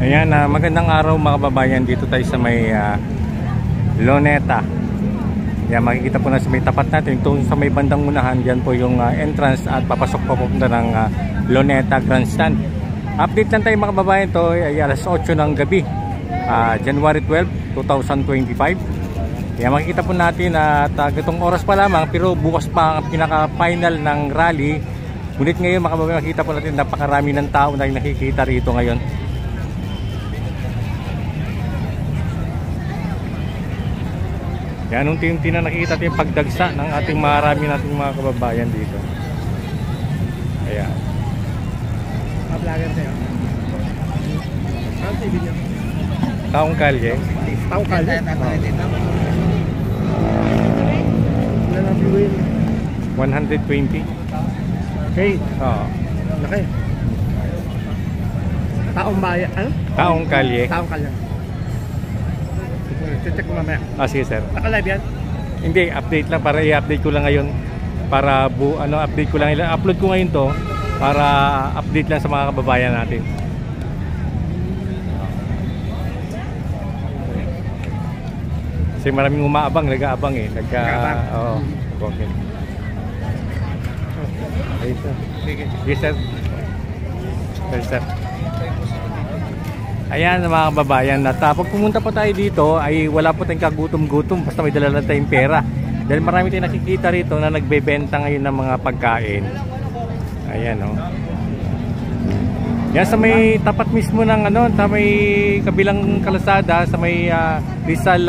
Ayan, magandang araw mga kababayan. Dito tayo sa may Luneta. Ayan, makikita po na sa may tapat natin. Ito sa may bandang unahan, dyan po yung entrance at papasok po punta ng Luneta Grandstand. Update lang tayo mga kababayan. Ito ay alas 8 ng gabi, January 12, 2025. Ayan, makikita po natin at itong oras pa lamang, pero bukas pa ang pinaka-final ng rally. Ngunit ngayon mga kababayan, makikita po natin napakarami ng tao na nakikita rito ngayon. Yan, unti-unti na nakikita natin yung pagdagsa ng ating marami nating mga kababayan dito. Ayan. Vlogger tayo. Ano TV niyo? Taong Kalye. Taong Kalye? Ilan ang viewin? 120. Okay. Oo. Laki. Taong Bayan. Ano? Taong Kalye. Taong Kalye. Check ko mamaya. Sige sir. Naka-live yan? Hindi, update lang para i-update ko lang ngayon. Para update ko lang, upload ko ngayon to para update lang sa mga kababayan natin. Kasi maraming umaabang, nag-aabang eh. Oo. Okay. Yes sir. Yes sir. Ayan mga kababayan, at pag pumunta pa tayo dito ay wala po tayong kagutom-gutom, basta may dala lang tayong pera. Dahil marami tayong nakikita rito na nagbebenta ngayon ng mga pagkain. Ayan o. Yan sa may tapat mismo ng sa may kabilang kalsada, sa may Rizal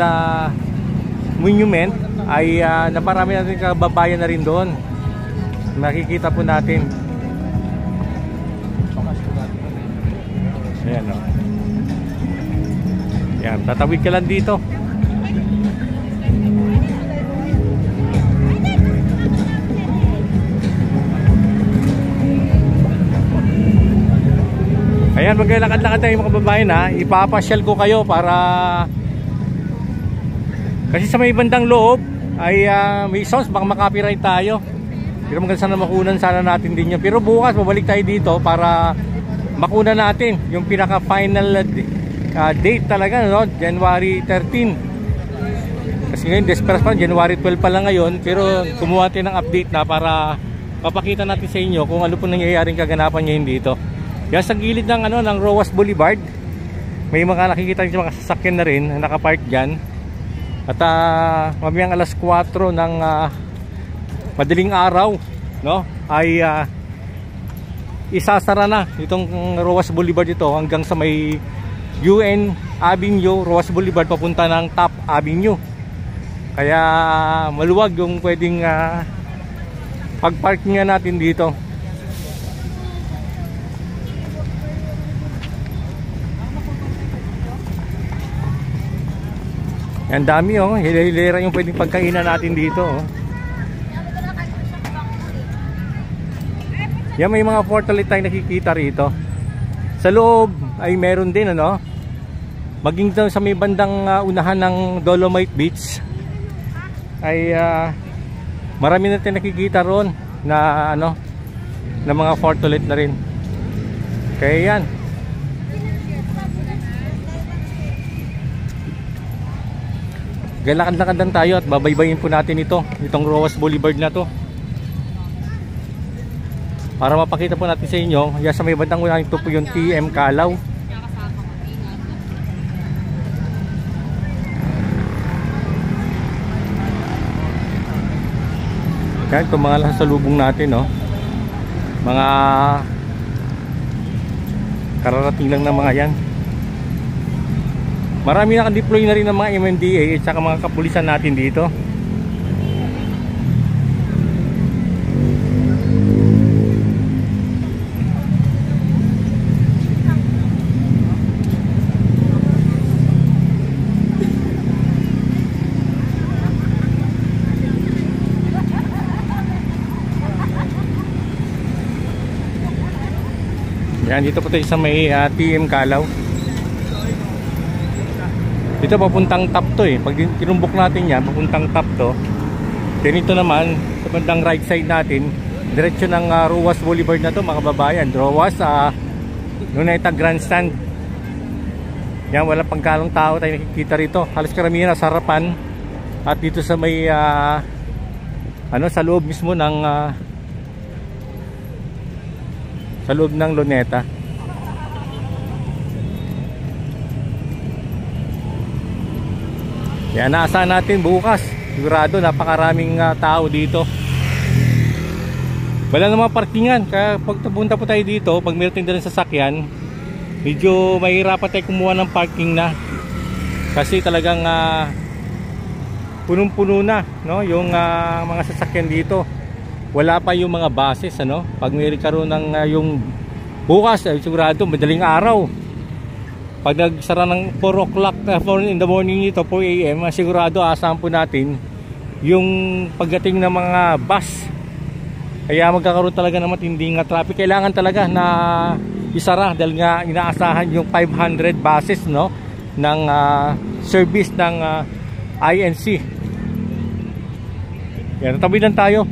Monument ay naparami natin kababayan na rin doon. Nakikita po natin. Ayan o. Yan, tatawid ka lang dito. Ayan, maglalakad-lakad tayo mga kababayan ha. Ipapasyal ko kayo para kasi sa may bandang loob ay may sounds, baka makapiright tayo. Pero maganda sana makunan sana natin din yun. Pero bukas babalik tayo dito para makunan natin yung pinaka final date talaga, no? January 13. Kasi ngayon desperas pa, January 12 pa lang ngayon. Pero kumuha tayo ng update na para mapakita natin sa inyo kung ano po nangyayaring kaganapan ngayon dito. Yan sa gilid ng ng Roas Boulevard, may mga nakikita nyo mga sasakyan na rin na nakapark dyan. At mamayang alas 4 ng madaling araw, no, ay isasara na itong Roas Boulevard ito hanggang sa may UN Avenue, Roas Boulevard papunta ng Top Avenue. Kaya maluwag yung pwedeng pagparking natin dito. Ang dami hilera yung pwedeng pagkainan natin dito Yan, may mga portalit tayong nakikita rito. Sa loob ay meron din maging sa may bandang unahan ng Dolomite Beach ay marami na tayong nakikita ron na na mga portalit na rin. Kaya yan, galakad-lakad lang tayo at babaybayin po natin itong Roas Boulevard na to para mapakita po natin sa inyo. Yan sa may bandang unahan, ito po yung TM Calaw. Kaya ito mga nasasalubong natin mga kararating lang ng mga yan. Marami naka-deploy na rin ng mga MMDA at saka mga kapulisan natin dito. Yan, dito po tayo sa may TM Calaw. Dito papuntang top to pag tinumbok natin yan papuntang top to. Then ito naman sa bandang right side natin, diretso ng Roas Boulevard na to mga kababayan. Roas Luneta Grandstand. Yan, walang pangkalong tao tayo nakikita rito. Halos karamihan nasa harapan at dito sa may sa loob mismo ng sa loob ng Luneta. Yan, naasahan natin bukas. Sigurado napakaraming tao dito. Wala namang parkingan, kaya pag pupunta po tayo dito, pag meron tayong dalang sasakyan, medyo mahirapan tayo kumuha ng parking na. Kasi talagang punong-puno na, no, yung mga sasakyan dito. Wala pa yung mga buses, ano. Pag may karoon ng yung bukas, sigurado madaling araw. Pag nagsara ng 4 o'clock in the morning nito, 4 AM, sigurado asahan po natin yung pagdating ng mga bus. Kaya magkakaroon talaga ng matinding traffic. Kailangan talaga na isara dahil nga inaasahan yung 500 buses, no, ng service ng INC. Yan, tabi lang tayo.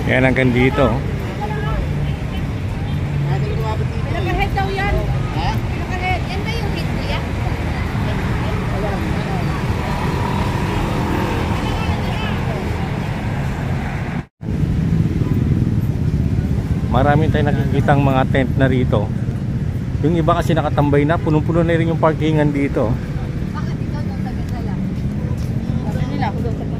Yan, hanggang dito. Pinaka-head daw yan. Pinaka-head. Yan ba yung head niya? Maraming tayo nakikitang mga tent na rito. Yung iba kasi nakatambay na, punong-puno na rin yung parkingan dito. Bakit ikaw doon sa ganda lang? Sabi nila ako doon sa ganda.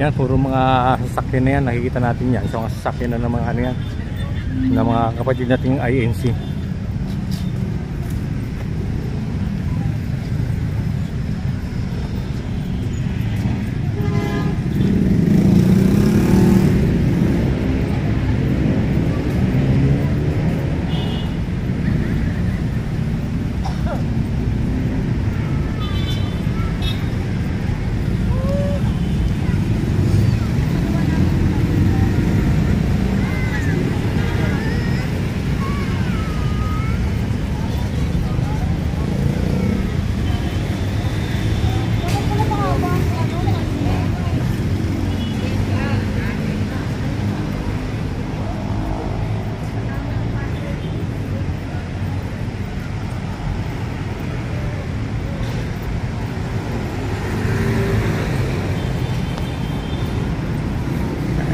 Yan, puro mga sasakyan na yan. Nakikita natin yan. So, mga sasakyan na ng mga ano yan, ng mga kapatid nating INC.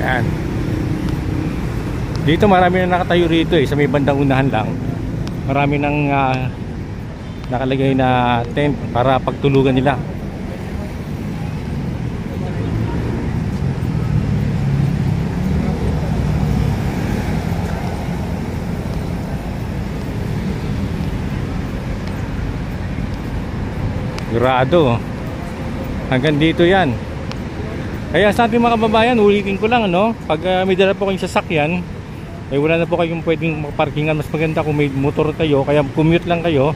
Ayan. Dito marami na nakatayo rito sa may bandang unahan lang. Marami nang nakalagay na tent para pagtulugan nila. Grado. Hanggang dito yan. Kaya sa ating mga kababayan, ulitin ko lang, ano, pag may dala po kayong sasakyan, wala na po kayong pwedeng makaparkingan. Mas maganda kung may motor kayo, kaya commute lang kayo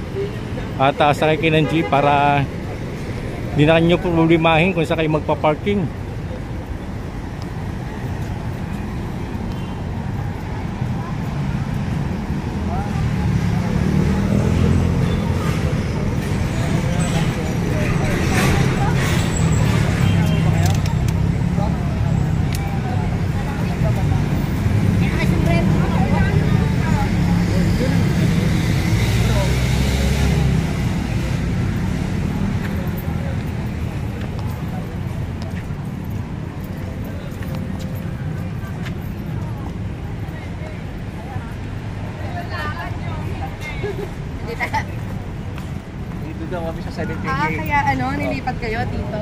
at sakay kayo ng jeep para di na kanyo problemahin kung saan kayo magpaparking. Dito daw kami sa 70K. Kaya nilipat kayo dito.